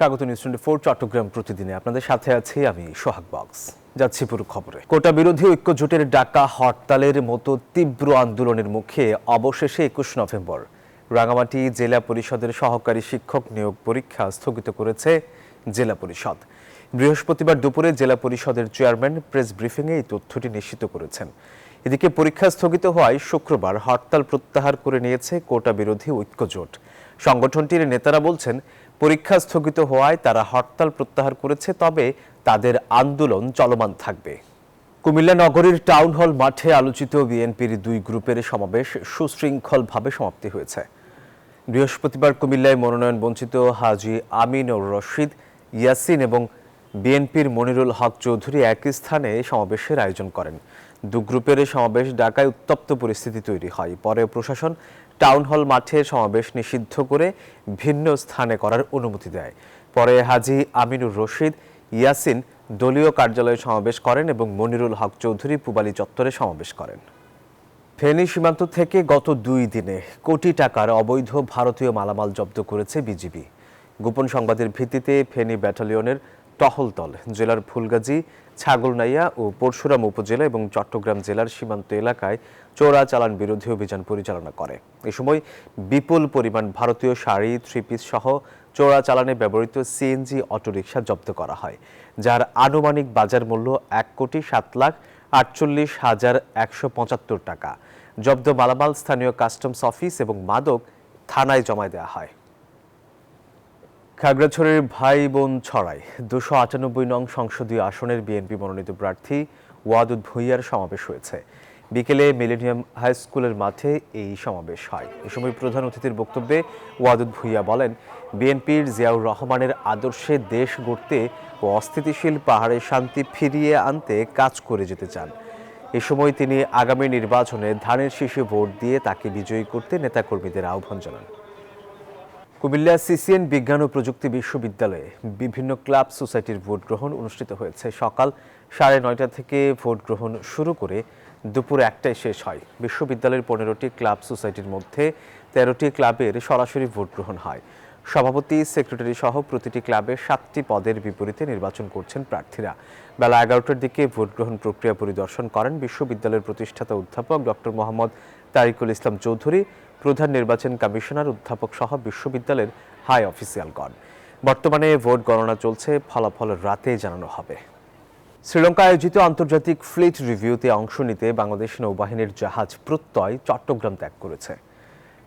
স্বাগত নিউজ 24 চট্টগ্রাম প্রতিদিনে আপনাদের সাথে আছি আমি সোহাগ বক্স। যাচ্ছি পুরো খবরে। কোটা বিরোধী ঐক্য জোটের ডাকা হরতালের মতো তীব্র আন্দোলনের মুখে অবশেষে 21 নভেম্বর রাঙামাটি জেলা পরিষদের সহকারী শিক্ষক নিয়োগ পরীক্ষা স্থগিত করেছে জেলা পরিষদ। বৃহস্পতিবার দুপুরে জেলা পরিষদের চেয়ারম্যান প্রেস ব্রিফিংয়ে এই তথ্যটি নিশ্চিত করেছেন। এদিকে পরীক্ষা স্থগিত হওয়ায় শুক্রবার হরতাল প্রত্যাহার করে নিয়েছে কোটা বিরোধী ঐক্য জোট। সংগঠনটির নেতারা বলছেন, পরীক্ষা স্থগিত হওয়ায় তারা হরতাল প্রত্যাহার করেছে, তবে তাদের আন্দোলন চলমান থাকবে। কুমিল্লা নগরীর টাউন হল মাঠে আলোচিত বিএনপির দুই গ্রুপের সমাবেশ সুশৃঙ্খলভাবে সমাপ্তি হয়েছে। বৃহস্পতিবার কুমিল্লায় মনোনয়ন বঞ্চিত হাজী আমিনুর রশিদ ইয়াসিন এবং বিএনপির মনিরুল হক চৌধুরী একই স্থানে সমাবেশের আয়োজন করেন। দু গ্রুপের সমাবেশ ডাকায় উত্তপ্ত পরিস্থিতি তৈরি হয়। পরে প্রশাসন টাউন হল মাঠে সমাবেশ নিষিদ্ধ করে ভিন্ন স্থানে করার অনুমতি দেয়। পরে হাজী আমিনুর রশিদ ইয়াসিন দলীয় কার্যালয়ে সমাবেশ করেন এবং মনিরুল হক চৌধুরী পুবালী চত্বরে সমাবেশ করেন। ফেনী সীমান্ত থেকে গত 2 দিনে কোটি টাকার অবৈধ ভারতীয় মালামাল জব্দ করেছে বিজিবি। গোপন সংবাদের ভিত্তিতে ফেনী ব্যাটালিয়নের টহল দল জেলার ফুলগাজী, ছাগলনাইয়া ও পরশুরাম উপজেলা এবং চট্টগ্রাম জেলার সীমান্ত এলাকায় চোরাচালান বিরোধী অভিযান পরিচালনা করে। এ সময় বিপুল পরিমাণ ভারতীয় শাড়ি, 3 পিস সহ চোরাচালানে ব্যবহৃত সিএনজি অটোরিকশা জব্দ করা হয়, যার আনুমানিক বাজার মূল্য 1,48,48,175 টাকা। জব্দ মালামাল স্থানীয় কাস্টমস অফিস এবং মাদক থানায় জমা দেওয়া হয়। খাগড়াছড়ির ভাই বোন ছড়ায় 298 নং সংসদীয় আসনের বিএনপি মনোনীত প্রার্থী ওয়াদুদ ভূঁইয়ার সমাবেশ হয়েছে। বিকেলে মিলেনিয়াম হাই স্কুলের মাঠে এই সমাবেশ হয়। এ সময় প্রধান অতিথির বক্তব্যে ওয়াদুদ ভূঁইয়া বলেন, বিএনপির জিয়াউর রহমানের আদর্শে দেশ গড়তে ও অস্থিতিশীল পাহাড়ে শান্তি ফিরিয়ে আনতে কাজ করে যেতে চান। এ সময় তিনি আগামী নির্বাচনে ধানের শীষে ভোট দিয়ে তাকে বিজয়ী করতে নেতাকর্মীদের আহ্বান জানান। কুমিল্লা সিসিএন বিজ্ঞান ও প্রযুক্তি বিশ্ববিদ্যালয়ে বিভিন্ন ক্লাব সোসাইটির ভোট গ্রহণ অনুষ্ঠিত হয়েছে। সকাল 9:30 থেকে ভোট গ্রহণ শুরু করে দুপুর 1টায় শেষ হয়। বিশ্ববিদ্যালয়ের 15টি ক্লাব সোসাইটির মধ্যে 13টি ক্লাবের সরাসরি ভোট গ্রহণ হয়। সভাপতি, সেক্রেটারি সহ প্রতিটি ক্লাবে 7টি পদের বিপরীতে নির্বাচন করছেন প্রার্থীরা। বেলা 11টার দিকে ভোট গ্রহণ প্রক্রিয়া পরিদর্শন করেন বিশ্ববিদ্যালয়ের প্রতিষ্ঠাতা অধ্যাপক ডক্টর মোহাম্মদ তারিকুল ইসলাম চৌধুরী, প্রধান নির্বাচন কমিশনার অধ্যাপক সহ বিশ্ববিদ্যালয়ের হাই অফিসিয়ালগণ। বর্তমানে ভোট গণনা চলছে, ফলাফল রাতে জানানো হবে। শ্রীলঙ্কা আয়োজিত আন্তর্জাতিক ফ্লিট রিভিউতে অংশ নিতে বাংলাদেশ নৌবাহিনীর জাহাজ প্রত্যয় চট্টগ্রাম ত্যাগ করেছে।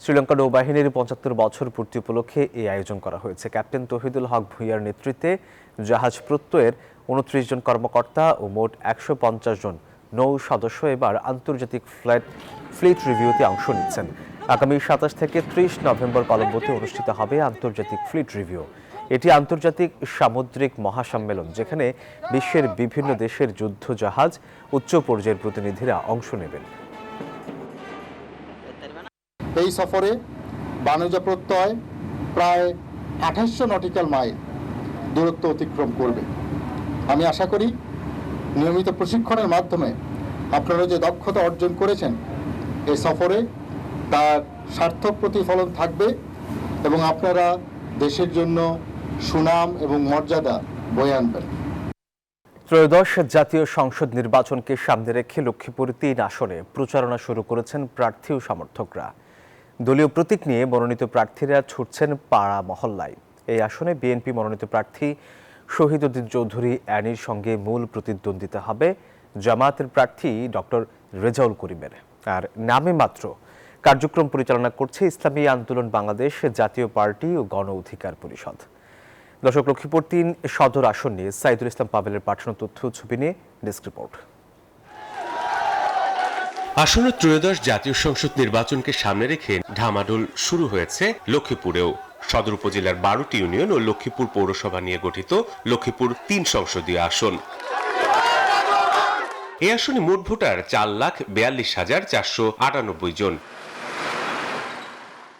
শ্রীলঙ্কা নৌবাহিনীর 75 বছর পূর্তি উপলক্ষে এই আয়োজন করা হয়েছে। ক্যাপ্টেন তৌহিদুল হক ভূঁইয়ার নেতৃত্বে জাহাজ প্রত্যয়ের 29 জন কর্মকর্তা ও মোট 150 জন নৌ সদস্য এবার আন্তর্জাতিক ফ্লিট রিভিউতে অংশ নিচ্ছেন। আগামী 27 থেকে 30 নভেম্বর কলম্বোতে অনুষ্ঠিত হবে আন্তর্জাতিক ফ্লিট রিভিউ। এটি আন্তর্জাতিক সামুদ্রিক মহাসম্মেলন, যেখানে বিশ্বের বিভিন্ন দেশের যুদ্ধ জাহাজ উচ্চ পর্যায়ের প্রতিনিধিরা অংশ নেবেন। এই সফরে বাণিজ্য প্রত্যয় প্রায় 2800 নটিক্যাল মাইল দূরত্ব অতিক্রম করবে। আমি আশা করি নিয়মিত প্রশিক্ষণের মাধ্যমে আপনারা যে দক্ষতা অর্জন করেছেন এই সফরে তার সার্থক প্রতিফলন থাকবে এবং আপনারা দেশের জন্য সুনাম এবং মর্যাদা বয়ে আনবেন। ত্রয়োদশ জাতীয় সংসদ নির্বাচনকে সামনে রেখে লক্ষ্মীপুর 3 আসনে প্রচারণা শুরু করেছেন প্রার্থী ও সমর্থকরা। দলীয় প্রতীক নিয়ে মনোনীত প্রার্থীরা ছুটছেন পাড়া মহল্লায়। এই আসনে বিএনপি মনোনীত প্রার্থী শহীদ উদ্দিন চৌধুরী অ্যানির সঙ্গে মূল প্রতিদ্বন্দ্বিতা হবে জামায়াতের প্রার্থী ডক্টর রেজাউল করিমের। আর নামে মাত্র কার্যক্রম পরিচালনা করছে ইসলামী আন্দোলন বাংলাদেশ জাতীয় পার্টি ও গণ অধিকার পরিষদ। দর্শক, লক্ষ্মীপুর 3 সদর আসন নিয়ে সাইদুল ইসলাম পাভেলের পাঠানো তথ্য ছবি নিয়ে ডেস্ক রিপোর্ট। আসন্ন ত্রয়োদশ জাতীয় সংসদ নির্বাচনকে সামনে রেখে ঢামাডোল শুরু হয়েছে লক্ষ্মীপুরেও। সদর উপজেলার 12টি ইউনিয়ন ও লক্ষ্মীপুর পৌরসভা নিয়ে গঠিত লক্ষ্মীপুর 3 সংসদীয় আসন। এই আসনে মোট ভোটার 4,42,498 জন।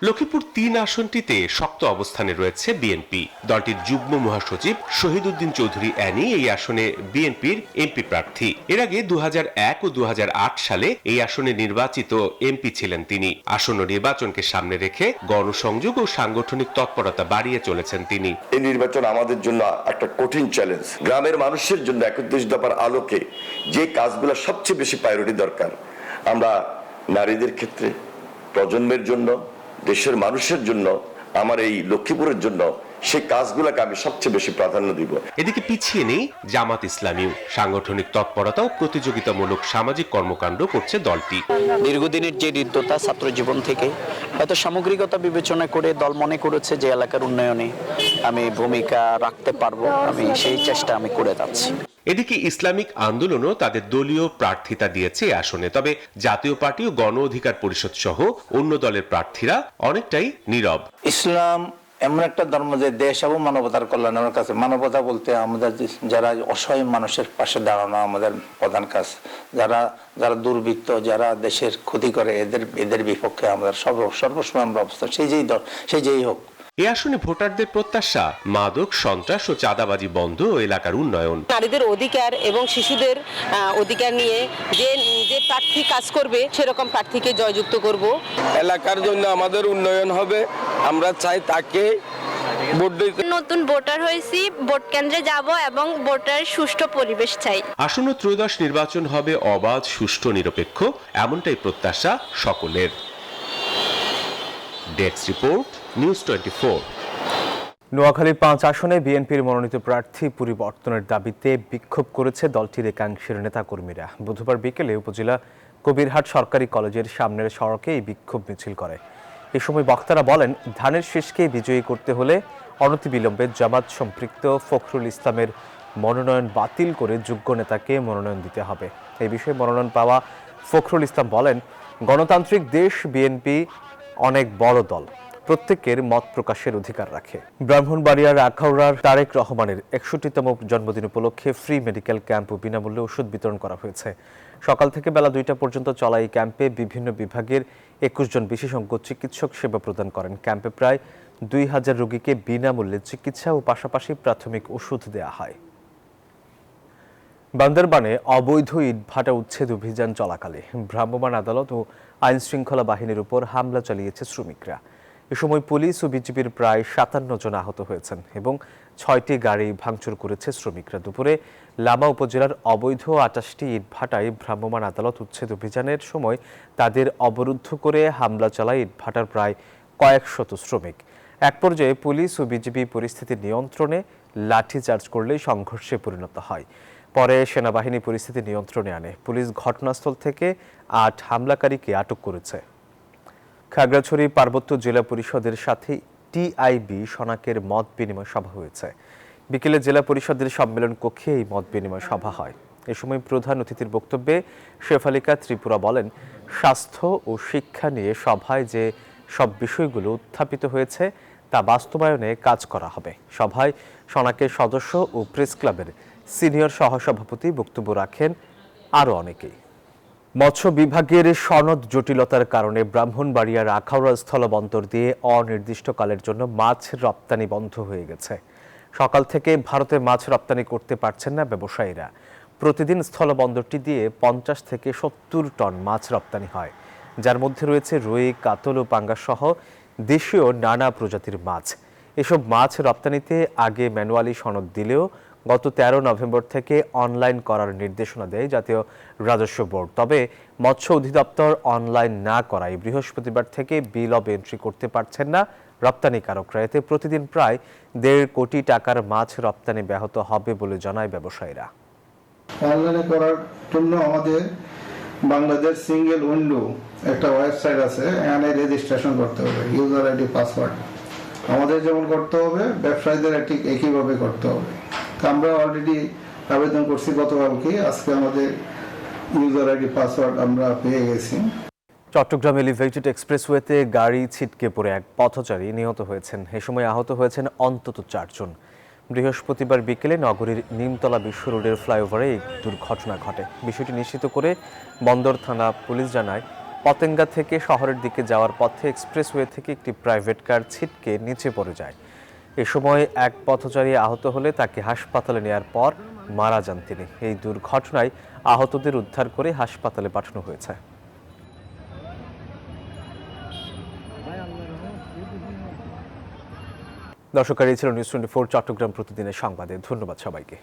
লক্ষ্মীপুর ৩ আসনটিতে শক্ত অবস্থানে রয়েছে বিএনপি। দলটির যুগ্ম মহাসচিব শহীদউদ্দিন চৌধুরী অ্যানি এই আসনে বিএনপির এমপি প্রার্থী। এর আগে 2001 ও 2008 সালে এই আসনে নির্বাচিত এমপি ছিলেন তিনি। আসন্ন নির্বাচনকে সামনে রেখে গণসংযোগ ও সাংগঠনিক তৎপরতা বাড়িয়ে চলেছেন তিনি। এই নির্বাচন আমাদের জন্য একটা কঠিন চ্যালেঞ্জ। গ্রামের মানুষের জন্য 31 দফার আলোকে যে কাজগুলো সবচেয়ে বেশি প্রায়োরিটি দরকার, আমরা নারীদের ক্ষেত্রে, প্রজন্মের জন্য, দেশের মানুষের জন্য, আমার এই লক্ষ্মীপুরের জন্য সেই কাজগুলোকে আমি সবচেয়ে বেশি প্রাধান্য দিব। এদিকে পিছিয়ে নেই জামাত ইসলামীও। সাংগঠনিক তৎপরতা ও প্রতিযোগিতামূলক সামাজিক কর্মকাণ্ড করছে দলটি। দীর্ঘদিনের যে হৃদ্যতা ছাত্র জীবন থেকে এত সামগ্রিকতা বিবেচনা করে দল মনে করেছে যে এলাকার উন্নয়নে আমি ভূমিকা রাখতে পারবো, আমি সেই চেষ্টা আমি করে যাচ্ছি। এদিকে ইসলামিক আন্দোলনও তাদের দলীয় প্রার্থিতা দিয়েছে এই আসনে। তবে জাতীয় পার্টি ও গণ অধিকার পরিষদ সহ অন্য দলের প্রার্থীরা অনেকটাই নীরব। ইসলাম এমন একটা ধর্ম যে দেশ এবং মানবতার কল্যাণের কাছে, মানবতা বলতে আমাদের যারা অসহায় মানুষের পাশে দাঁড়ানো আমাদের প্রধান কাজ, যারা দুর্বৃত্ত, যারা দেশের ক্ষতি করে এদের বিপক্ষে আমাদের সর্বসময় আমরা অবস্থান, সেই যেই হোক। এই আসনে ভোটারদের প্রত্যাশা মাদক, সন্ত্রাস ও চাঁদাবাজি বন্ধ ও এলাকার উন্নয়ন। নারীদের অধিকার এবং শিশুদের অধিকার নিয়ে যে প্রার্থী কাজ করবে সেরকম প্রার্থীকে জয়যুক্ত করব। এলাকার জন্য আমাদের উন্নয়ন হবে, আমরা চাই তাকে ভোট দিতে। নতুন ভোটার হয়েছি, ভোট কেন্দ্রে যাব এবং ভোটার সুষ্ঠু পরিবেশ চাই। আসন্ন ত্রয়োদশ নির্বাচন হবে অবাধ, সুষ্ঠু, নিরপেক্ষ, এমনটাই প্রত্যাশা সকলের। Desk report, news 24। নোয়াখালীর 5 আসনে বিএনপির মনোনীত প্রার্থী পরিবর্তনের দাবিতে বিক্ষোভ করেছে দলটির একাংশের নেতাকর্মীরা। বুধবার বিকেলে উপজেলা কবিরহাট সরকারি কলেজের সামনের সড়কে এই বিক্ষোভ মিছিল করে। এ সময় বক্তারা বলেন, ধানের শীষকে বিজয়ী করতে হলে অনতিবিলম্বে জামাত সম্পৃক্ত ফখরুল ইসলামের মনোনয়ন বাতিল করে যোগ্য নেতাকে মনোনয়ন দিতে হবে। এই বিষয়ে মনোনয়ন পাওয়া ফখরুল ইসলাম বলেন, গণতান্ত্রিক দেশ বিএনপি অনেক বড় দল, প্রত্যেকের মত প্রকাশের অধিকার রাখে। ব্রাহ্মণবাড়িয়ার আখাউড়ার তারেক রহমানের 61তম জন্মদিন উপলক্ষে ফ্রি মেডিকেল ক্যাম্প ও বিনামূল্যে ওষুধ বিতরণ করা হয়েছে। সকাল থেকে বেলা 2টা পর্যন্ত চলা এই ক্যাম্পে বিভিন্ন বিভাগের 21 জন বিশেষজ্ঞ চিকিৎসক সেবা প্রদান করেন। ক্যাম্পে প্রায় 2000 রোগীকে বিনামূল্যে চিকিৎসা ও পাশাপাশি প্রাথমিক ওষুধ দেওয়া হয়। বান্দরবানে অবৈধ ইটভাটা উচ্ছেদ অভিযান চলাকালে ভ্রাম্যমাণ আদালত ও আইন শৃঙ্খলা বাহিনীর উপর হামলা চালিয়েছে শ্রমিকরা। এ সময় পুলিশ ও বিজিবির প্রায় 57 জন আহত হয়েছেন এবং 6টি গাড়ি ভাঙচুর করেছে শ্রমিকরা। দুপুরে লামা উপজেলার অবৈধ 28টি ইটভাটায় ভ্রাম্যমাণ আদালত উচ্ছেদ অভিযানের সময় তাদের অবরুদ্ধ করে হামলা চালায় ইটভাটার প্রায় কয়েকশত শ্রমিক। এক পর্যায়ে পুলিশ ও বিজিবি পরিস্থিতি নিয়ন্ত্রণে লাঠিচার্জ করলেই সংঘর্ষে পরিণত হয়। পরে সেনাবাহিনী পরিস্থিতি নিয়ন্ত্রণে আনে। পুলিশ ঘটনাস্থল থেকে 8 হামলাকারীকে আটক করেছে। খাগড়াছড়ি পার্বত্য জেলা পরিষদের সাথে টিআইবি শনাকের মত বিনিময় সভা হয়েছে। বিকেলে জেলা পরিষদের সম্মেলন কক্ষে এই মত বিনিময় সভা হয়। এ সময় প্রধান অতিথির বক্তব্যে শেফালিকা ত্রিপুরা বলেন, স্বাস্থ্য ও শিক্ষা নিয়ে সভায় যে সব বিষয়গুলো উত্থাপিত হয়েছে তা বাস্তবায়নে কাজ করা হবে। সভায় শনাকের সদস্য ও প্রেস ক্লাবের সিনিয়র সহসভাপতি বক্তব্য রাখেন আরও অনেকেই। মৎস্য বিভাগের সনদ জটিলতার কারণে ব্রাহ্মণবাড়িয়ার আখাউড়া স্থলবন্দর দিয়ে অনির্দিষ্টকালের জন্য মাছ রপ্তানি বন্ধ হয়ে গেছে। সকাল থেকে ভারতে মাছ রপ্তানি করতে পারছেন না ব্যবসায়ীরা। প্রতিদিন স্থলবন্দরটি দিয়ে 50 থেকে 70 টন মাছ রপ্তানি হয়, যার মধ্যে রয়েছে রুই, কাতল ও পাঙ্গাস সহ দেশীয় নানা প্রজাতির মাছ। এসব মাছ রপ্তানিতে আগে ম্যানুয়ালি সনদ দিলেও গত 13 নভেম্বর থেকে অনলাইন করার নির্দেশনা দেয় জাতীয় রাজস্ব বোর্ড। তবে মৎস্য অধিদপ্তর অনলাইন না করায় বৃহস্পতিবার থেকে বিল অব এন্ট্রি করতে পারছেন না রপ্তানিকারকরা। এতে প্রতিদিন প্রায় 1.5 কোটি টাকার মাছ রপ্তানি ব্যাহত হবে বলে জানায় ব্যবসায়ীরা। অনলাইনে করার জন্য আমাদের বাংলাদেশ সিঙ্গেল উইন্ডো একটা ওয়েবসাইট আছে, এখানে রেজিস্ট্রেশন করতে হবে, ইউজার আইডি পাসওয়ার্ড আমাদের যেমন করতে হবে, ব্যবসায়ীদের ঠিক একইভাবে করতে হবে। আমরা অলরেডি আবেদন করছি গতকালকে, আজকে আমাদের ইউজার আইডি পাসওয়ার্ড আমরা পেয়ে গেছি। চট্টগ্রাম এলিভেটেড এক্সপ্রেসওয়েতে গাড়ি ছিটকে পড়ে এক পথচারী নিহত হয়েছেন। এ সময় আহত হয়েছেন অন্তত 4 জন। বৃহস্পতিবার বিকেলে নগরীর নিমতলা বিশ্ব রোডের ফ্লাইওভারে এই দুর্ঘটনা ঘটে। বিষয়টি নিশ্চিত করে বন্দর থানা পুলিশ জানায়, পতেঙ্গা থেকে শহরের দিকে যাওয়ার পথে এক্সপ্রেসওয়ে থেকে একটি প্রাইভেট কার ছিটকে নিচে পড়ে যায়। এ সময় এক পথচারী আহত হলে তাকে হাসপাতালে নেয়ার পর মারা যান তিনি। এই দুর্ঘটনায় আহতদের উদ্ধার করে হাসপাতালে পাঠানো হয়েছে। দর্শক, এই ছিল নিউজ 24 চট্টগ্রাম প্রতিদিনের সংবাদে। ধন্যবাদ সবাইকে।